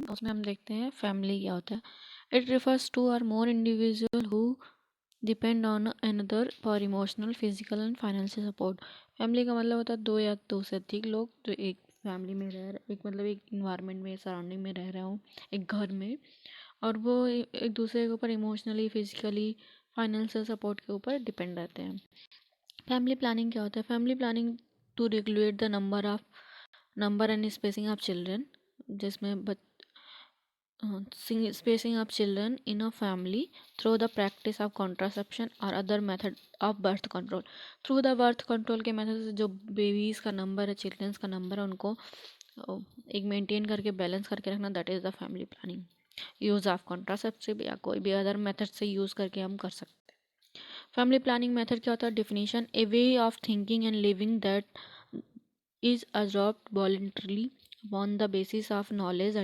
उसमें हम देखते हैं फैमिली क्या होता है। It refers to or more individual who depend on another for emotional, physical and financial support. Family का मतलब होता है दो या दो से अधिक लोग जो एक फैमिली में रह रहे, एक मतलब एक इन्वायरमेंट में, सराउंडिंग में रह रहे हो, एक घर में, और वो एक दूसरे के ऊपर इमोशनली, फिजिकली, फाइनेंशियल सपोर्ट के ऊपर डिपेंड रहते हैं। फैमिली प्लानिंग क्या होता है? Family planning to regulate the number and spacing of children, जिसमें spacing of children in a family through the practice of contraception or other method of birth control। through the birth control के method से जो babies का number है, children's का number है, उनको एक मेंटेन करके बैलेंस करके रखना, that is the family planning. Use of contraceptive या कोई भी अदर मेथड से यूज़ करके हम कर सकते हैं। फैमिली प्लानिंग मेथड क्या होता है? Definition: A way of thinking and living that is adopted voluntarily upon the basis of knowledge,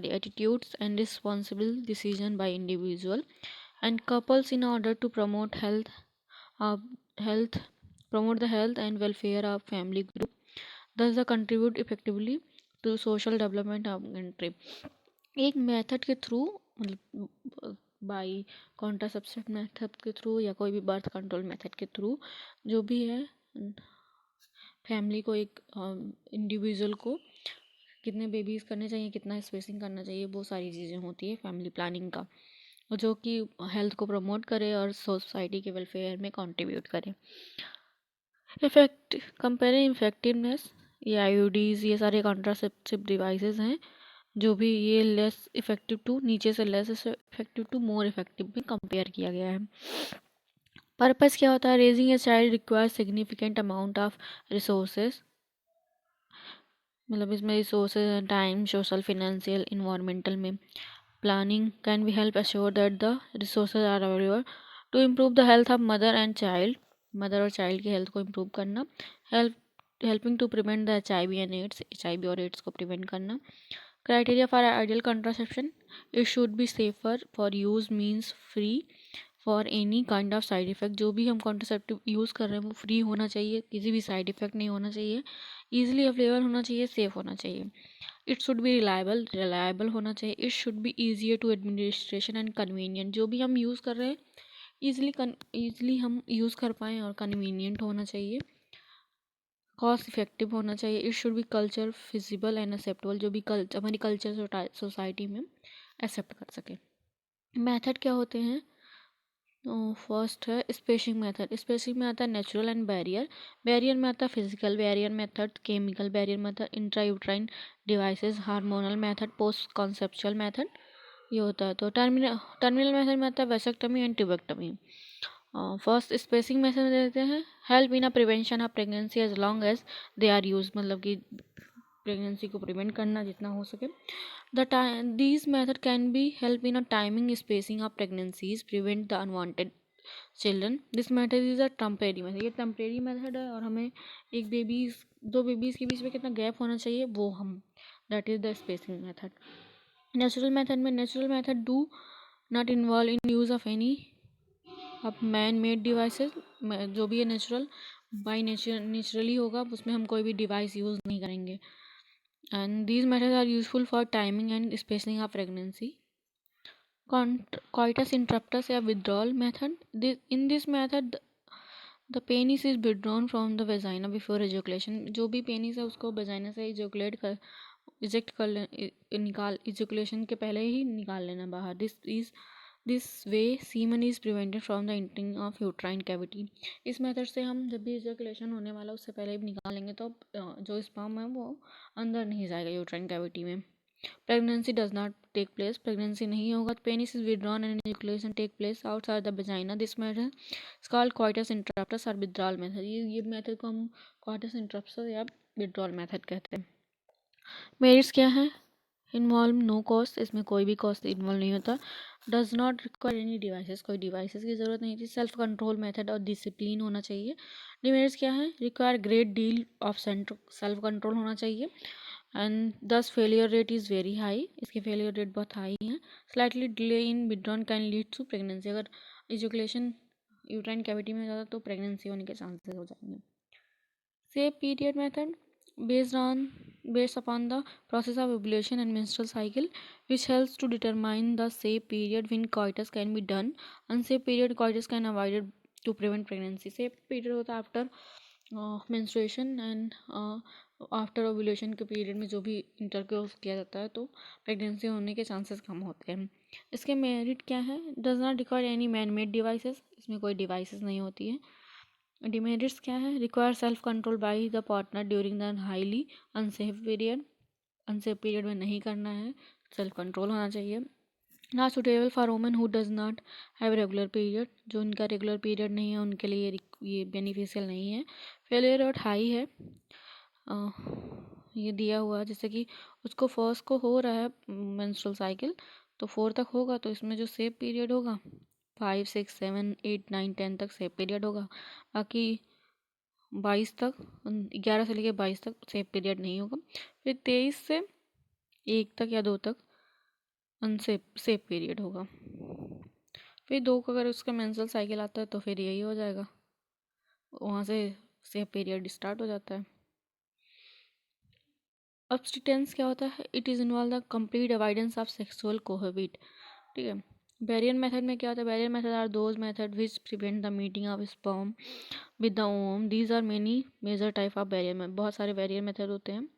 attitudes and responsible decision by individual and couples in order to uh, health promote the health and welfare of family group, thus they contribute effectively to social development of country। एक method के through, मतलब by contraception method के through या कोई भी birth control method के through, जो भी है फैमिली को, एक इंडिविजुअल को कितने बेबीज़ करने चाहिए, कितना स्पेसिंग करना चाहिए, वो सारी चीज़ें होती है फैमिली प्लानिंग का, जो कि हेल्थ को प्रमोट करे और सोसाइटी के वेलफेयर में कंट्रीब्यूट करे। कंपेयरिंग इफेक्टिवनेस, ये आईयूडीज़, ये सारे कॉन्ट्रासेप्टिव डिवाइसेस हैं जो भी, ये लेस इफेक्टिव टू, नीचे से less effective to more effective में कंपेयर किया गया है। पर्पस क्या होता है? Raising a child requires significant amount of resources, मतलब इसमें रिसोर्सेज हैं, टाइम, सोशल, फिनेंशियल, इन्वायरमेंटल में। Planning can be help assure that the resources are available to improve the health of mother and child, mother और child की health को improve करना। Helping to prevent the HIV and AIDS, HIV और ads को prevent करना। Criteria for ideal contraception: it should B safer for use, means free for any kind of side effect. जो भी हम contraceptive use कर रहे हैं वो फ्री होना चाहिए, किसी भी साइड इफेक्ट नहीं होना चाहिए, ईजिली अवेलेबल होना चाहिए, सेफ होना चाहिए। इट शुड बी रिलायबल होना चाहिए। It should be easier to administration and convenient, जो भी हम यूज़ कर रहे हैं ईजिली हम यूज़ कर पाएँ और कन्वीनियंट होना चाहिए। कॉस्ट इफेक्टिव होना चाहिए। It should B culture feasible and acceptable, जो भी हमारी कल्चर सोसाइटी में एक्सेप्ट कर सके। मेथड क्या होते हैं? फर्स्ट है स्पेसिंग मेथड। स्पेसिंग में आता है नेचुरल एंड बैरियर। बैरियर में आता है physical barrier method, chemical barrier method, intrauterine devices, hormonal method, post conceptual method, ये होता है। तो टर्मिनल मेथड में आता है vasectomy and tubectomy. First spacing method देते हैं help in a prevention of pregnancy as long as they are use, मतलब कि प्रेगनेंसी को प्रिवेंट करना जितना हो सके। These method can be help in a timing spacing of pregnancies, prevent the unwanted children। This method is a temporary method, ये temporary method है, और हमें एक बेबीज, दो बेबीज के बीच में कितना गैप होना चाहिए वो हम, that is the spacing method। Natural method में, natural method do not involve in use of any of man made devices। जो भी है नेचुरल, बाई नेचुरली होगा, उसमें हम कोई भी डिवाइस यूज़ नहीं करेंगे। and these methods are useful for timing and spacing of pregnancy। Coitus interruptus या withdrawal method, in this method the penis is withdrawn from the vagina before ejaculation। जो भी पेनिस है उसको वजाइना से eject कर निकाल, इजेकुलेशन के पहले ही निकाल लेना बाहर। This way semen is prevented from the entering of uterine cavity. इस मेथड से हम जब भी इजेकुलेशन होने वाला उससे पहले भी निकाल लेंगे तो जो स्पर्म है वो अंदर नहीं जाएगा यूट्राइन कैविटी में। Pregnancy does not take place, pregnancy नहीं होगा। Penis is withdrawn and ejaculation take place outside the vagina. This method is called coitus interruptus और विड्रॉल मेथड। ये मेथड को हम कॉइटस इंटरप्टस या विड्रॉल मेथड कहते हैं। मेरिट्स क्या है? इन्वॉल्व नो कॉस्ट, इसमें कोई भी कॉस्ट इन्वॉल्व नहीं होता। Does not require any devices, कोई डिवाइसेस की ज़रूरत नहीं थी। सेल्फ कंट्रोल मेथड और डिसिप्लिन होना चाहिए। डिमेरिट्स क्या है? Require great deal of self control होना चाहिए and thus failure rate is very high, इसके फेलियर रेट बहुत हाई हैं। Slightly delay in withdrawn can lead to pregnancy, अगर इजुकेशन यूट्राइन कैविटी में ज़्यादा तो प्रेगनेंसी होने के चांसेस हो जाएंगे। Safe period method, based on based upon the process of ovulation and menstrual cycle, which helps to determine the safe period when coitus can be done. Unsafe period coitus can avoided to prevent pregnancy. safe period होता है after menstruation and after ovulation के period में जो भी intercourse किया जाता है तो प्रेगनेंसी होने के चांसेस कम होते हैं. इसके मेरिट क्या है? Does not require any man made devices. इसमें कोई डिवाइसेस नहीं होती है. डिमेरिट्स क्या है? Require self control by the partner during the highly unsafe period. Unsafe period में नहीं करना है, सेल्फ कंट्रोल होना चाहिए. Not suitable for women who does not have regular period. जो इनका रेगुलर पीरियड नहीं है उनके लिए ये बेनिफिशियल नहीं है. फेलियर रेट हाई है. ये दिया हुआ है जैसे कि उसको फर्स्ट को हो रहा है मेंस्ट्रुअल साइकिल तो 4 तक होगा तो इसमें जो सेफ पीरियड होगा 5, 6, 7, 8, 9, 10 तक सेफ पीरियड होगा. बाकी 22 तक 11 से लेकर 22 तक सेफ पीरियड नहीं होगा. फिर 23 से 1 तक या 2 तक अनसेफ सेफ पीरियड होगा. फिर 2 का अगर उसका मेंस्ट्रुअल साइकिल आता है तो फिर यही हो जाएगा, वहाँ से सेफ पीरियड स्टार्ट हो जाता है. अब्स्टिटेंस क्या होता है? It is involve the complete avoidance of sexual cohabit. ठीक है. बैरियर मेथड में क्या होता है? Barrier method are those method which prevent the meeting of sperm with the ovum. These are many major type of barrier में. बहुत सारे barrier method होते हैं